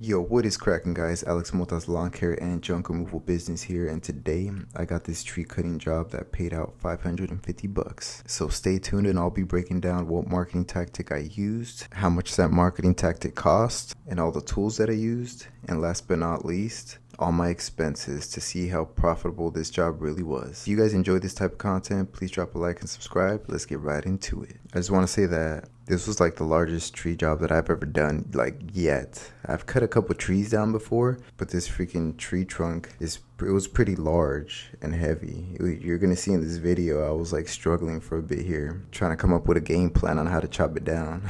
Yo, what is cracking, guys? Alex Mota's lawn care and junk removal business here, and today I got this tree cutting job that paid out 550 bucks. So stay tuned and I'll be breaking down what marketing tactic I used, how much that marketing tactic cost, and all the tools that I used, and last but not least, all my expenses to see how profitable this job really was. If you guys enjoy this type of content, please drop a like and subscribe. Let's get right into it. I just want to say that this was like the largest tree job that I've ever done, yet. I've cut a couple trees down before, but this freaking tree trunk it was pretty large and heavy. You're gonna see in this video, I was like struggling for a bit here, trying to come up with a game plan on how to chop it down.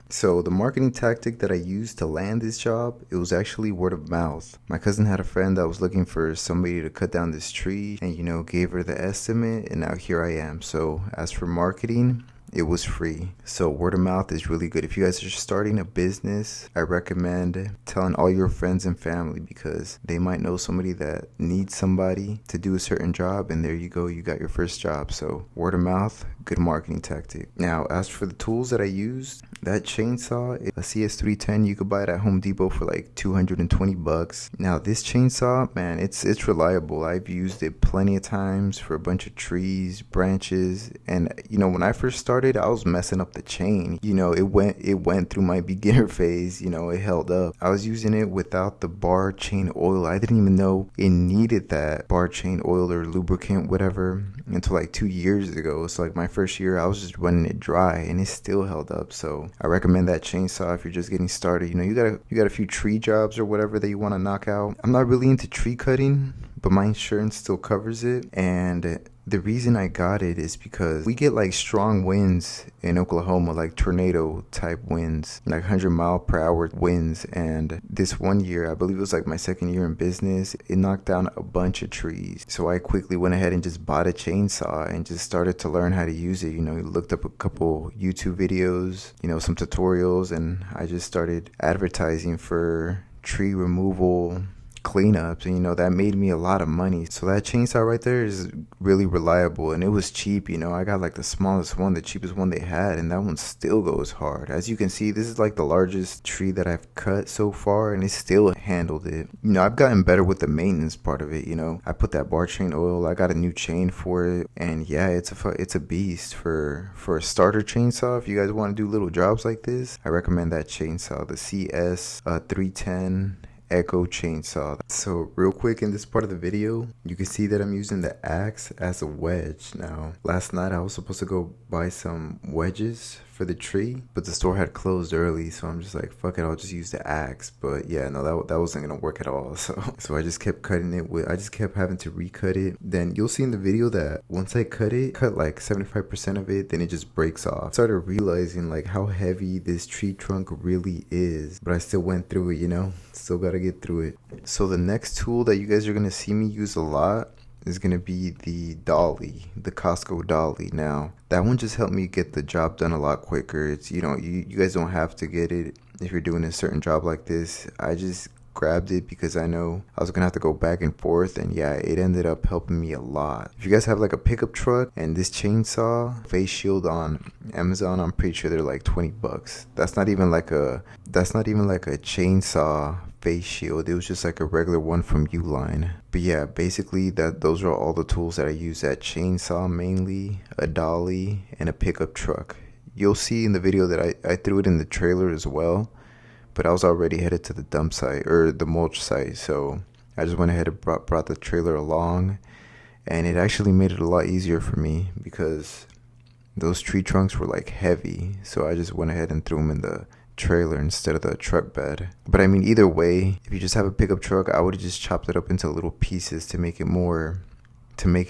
So the marketing tactic that I used to land this job, it was actually word of mouth. My cousin had a friend that was looking for somebody to cut down this tree and, gave her the estimate, and now here I am. So as for marketing, it was free. So word of mouth is really good. If you guys are starting a business, I recommend telling all your friends and family because they might know somebody that needs somebody to do a certain job, and there you go, you got your first job. So word of mouth, good marketing tactic. Now, as for the tools that I used, that chainsaw, a CS310, you could buy it at Home Depot for like 220 bucks. Now this chainsaw, man, it's reliable. I've used it plenty of times for a bunch of trees, branches, and when I first started, I was messing up the chain. It went through my beginner phase. It held up. I was using it without the bar chain oil. I didn't even know it needed that bar chain oil or lubricant, whatever, until like 2 years ago. So like my first year, I was just running it dry, and it still held up. So I recommend that chainsaw if you're just getting started. You got a few tree jobs or whatever that you want to knock out. I'm not really into tree cutting, but my insurance still covers it, and the reason I got it is because we get like strong winds in Oklahoma, like tornado type winds, like 100-mile-per-hour winds. And this one year, I believe it was like my second year in business, it knocked down a bunch of trees. So I quickly went ahead and just bought a chainsaw and just started to learn how to use it. Looked up a couple YouTube videos, some tutorials, and I just started advertising for tree removal cleanups, and that made me a lot of money. So that chainsaw right there is really reliable, and it was cheap. I got like the smallest one, the cheapest one they had, and that one still goes hard. As you can see, this is like the largest tree that I've cut so far, and it still handled it. I've gotten better with the maintenance part of it. I put that bar chain oil, I got a new chain for it, and yeah, it's a beast for a starter chainsaw. If you guys want to do little jobs like this, I recommend that chainsaw, the CS310 Echo chainsaw. So real quick, in this part of the video, you can see that I'm using the axe as a wedge. Now, last night I was supposed to go buy some wedges for the tree, but the store had closed early, so I'm just like, fuck it, I'll just use the axe. But yeah, no, that wasn't gonna work at all. So I just kept cutting it I just kept having to recut it. Then you'll see in the video that once I cut like 75% of it, then it just breaks off. I started realizing like how heavy this tree trunk really is, but I still went through it. Still gotta get through it. So the next tool that you guys are gonna see me use a lot is gonna be the dolly, the Costco dolly. Now that one just helped me get the job done a lot quicker. It's you guys don't have to get it if you're doing a certain job like this. I just grabbed it because I know I was gonna have to go back and forth, and yeah, it ended up helping me a lot. If you guys have like a pickup truck and this chainsaw face shield on Amazon, I'm pretty sure they're like 20 bucks. That's not even like a chainsaw face shield. It was just like a regular one from Uline. But yeah, basically those are all the tools that I use: that chainsaw mainly, a dolly, and a pickup truck. You'll see in the video that I threw it in the trailer as well, but I was already headed to the dump site or the mulch site, so I just went ahead and brought the trailer along, and it actually made it a lot easier for me because those tree trunks were like heavy, so I just went ahead and threw them in the trailer instead of the truck bed. But I mean, either way, if you just have a pickup truck, I would have just chopped it up into little pieces to make it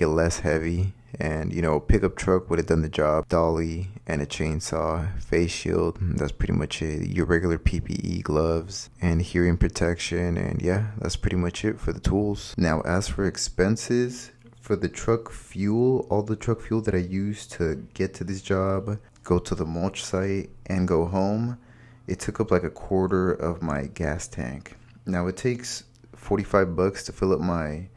less heavy. And pickup truck would have done the job. Dolly and a chainsaw, face shield, that's pretty much it. Your regular PPE, gloves, and hearing protection, and yeah, that's pretty much it for the tools. Now, as for expenses, for the truck fuel, all the truck fuel that I used to get to this job, go to the mulch site, and go home, it took up like a quarter of my gas tank. Now it takes 45 bucks to fill up my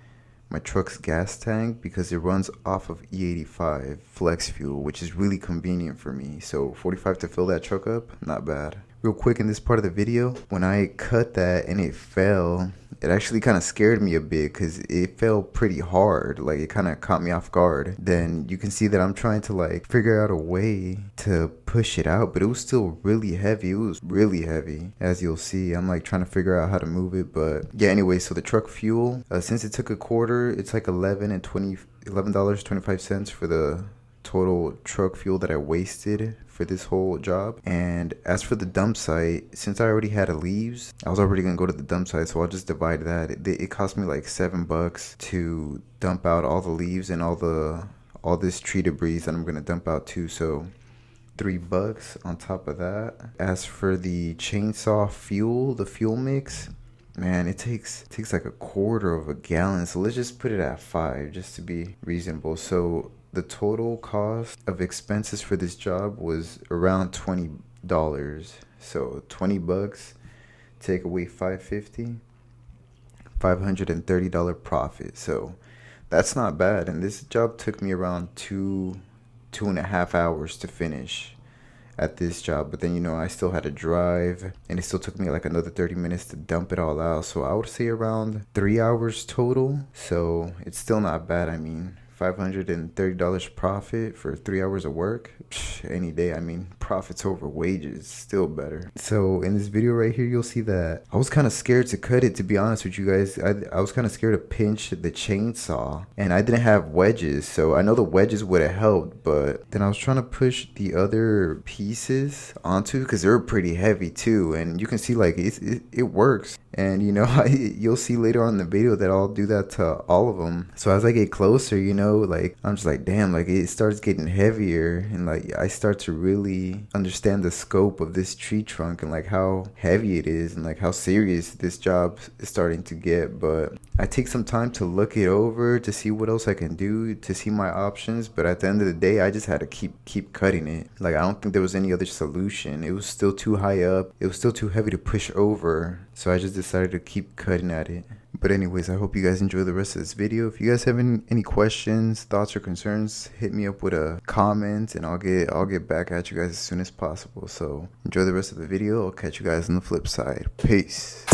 truck's gas tank because it runs off of E85 flex fuel, which is really convenient for me. So 45 to fill that truck up, not bad. real quick in this part of the video, when I cut that and it fell, it actually kind of scared me a bit because it fell pretty hard. Like, it kind of caught me off guard. Then you can see that I'm trying to like figure out a way to push it out, but it was still really heavy. It was really heavy, as you'll see. I'm like trying to figure out how to move it, but yeah. Anyway, so the truck fuel, since it took a quarter, it's like $11.25 for the total truck fuel that I wasted for this whole job. And as for the dump site, since I already had leaves, I was already gonna go to the dump site, so I'll just divide that. It cost me like $7 to dump out all the leaves and all this tree debris that I'm gonna dump out too, so $3 on top of that. As for the chainsaw fuel, the fuel mix, man, it takes like a quarter of a gallon, so let's just put it at 5 just to be reasonable. So the total cost of expenses for this job was around $20. So $20, take away $5.50, $530 profit. So that's not bad. And this job took me around 2.5 hours to finish at this job. But then, you know, I still had to drive, and it still took me like another 30 minutes to dump it all out. So I would say around 3 hours total. So it's still not bad. I mean, $530 profit for 3 hours of work, any day. I mean, profits over wages, still better. So in this video right here, you'll see that I was kind of scared to cut it, to be honest with you guys. I was kind of scared to pinch the chainsaw, and I didn't have wedges, so I know the wedges would have helped, but then I was trying to push the other pieces onto, because they're pretty heavy too, and you can see like it works. And you know, you'll see later on in the video that I'll do that to all of them. So as I get closer, you know, like I'm just like, damn, like it starts getting heavier, and like I start to really understand the scope of this tree trunk and like how heavy it is and like how serious this job is starting to get. But I take some time to look it over to see what else I can do, to see my options. But at the end of the day, I just had to keep cutting it. Like, I don't think there was any other solution. It was still too high up. It was still too heavy to push over. So I just decided to keep cutting at it. But anyways, I hope you guys enjoy the rest of this video. If you guys have any questions, thoughts, or concerns, hit me up with a comment, and I'll get back at you guys as soon as possible. So enjoy the rest of the video. I'll catch you guys on the flip side. Peace.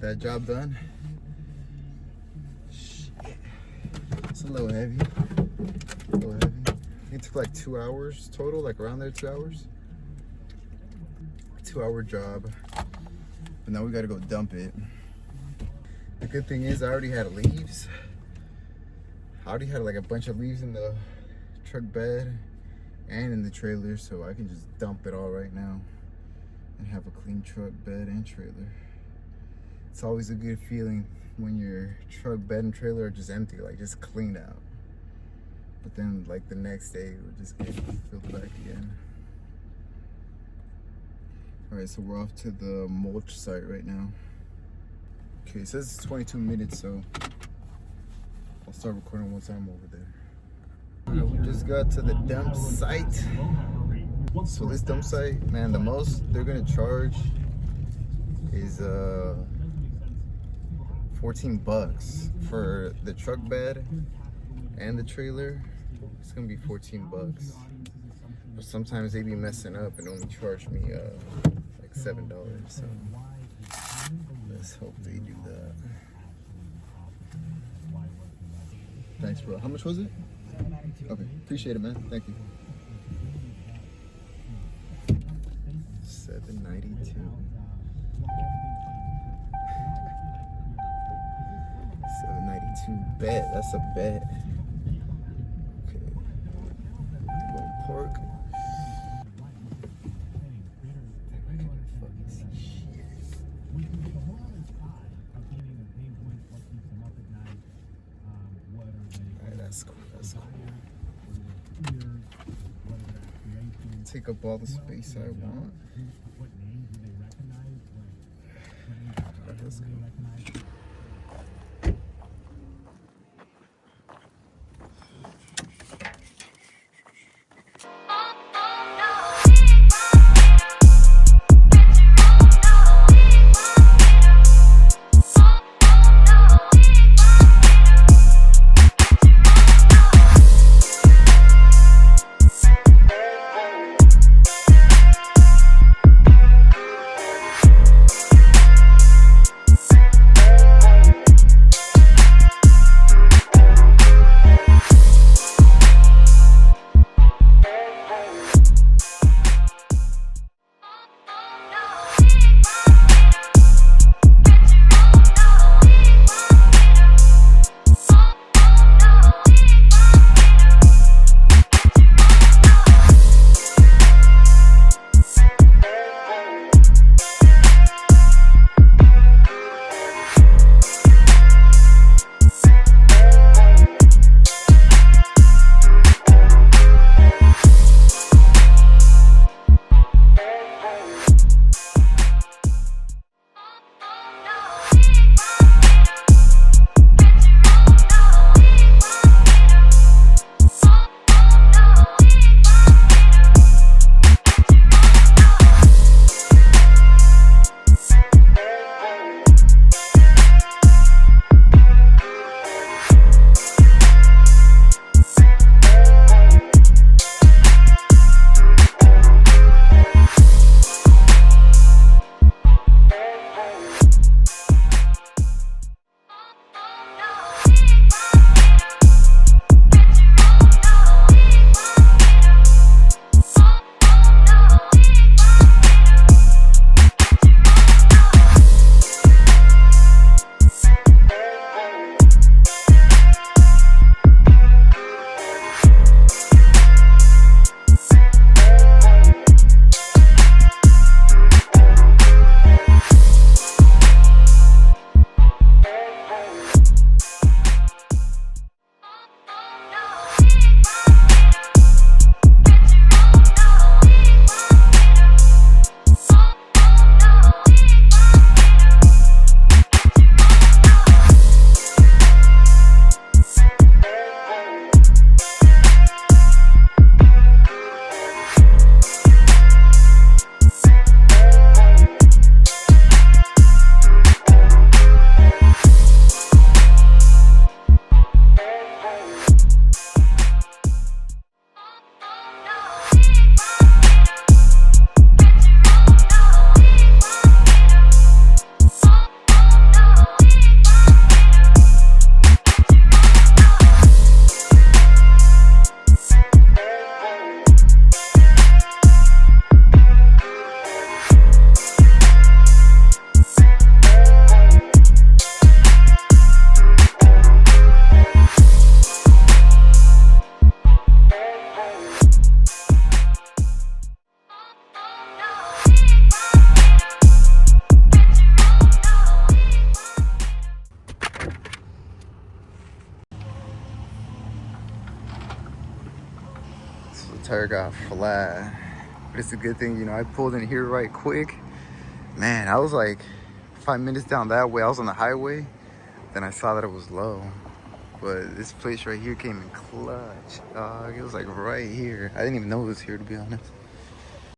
got that job done. Shit. It's a little heavy. A little heavy. It took like 2 hours total, like around there, 2 hours. 2-hour job. But now we gotta go dump it. The good thing is I already had leaves. I already had like a bunch of leaves in the truck bed and in the trailer, so I can just dump it all right now and have a clean truck bed and trailer. It's always a good feeling when your truck bed and trailer are just empty, like just cleaned out. But then like the next day we'll just get filled back again. All right, so we're off to the mulch site right now. Okay, it says it's 22 minutes, so I'll start recording once I'm over there. All right, we just got to the dump site. So this dump site, man, the most they're gonna charge is 14 bucks for the truck bed and the trailer. It's gonna be 14 bucks. But sometimes they be messing up and only charge me like $7. So let's hope they do that. Thanks, bro. How much was it? Okay, appreciate it, man. Thank you. $7.92. $7.92 bet. That's a bet. Okay. Going park. That's cool. That's cool. Take up all the space I want. Let's go. Tire got flat. But it's a good thing, you know, I pulled in here right quick. Man, I was like 5 minutes down that way. I was on the highway. Then I saw that it was low. But this place right here came in clutch. It was like right here. I didn't even know it was here, to be honest.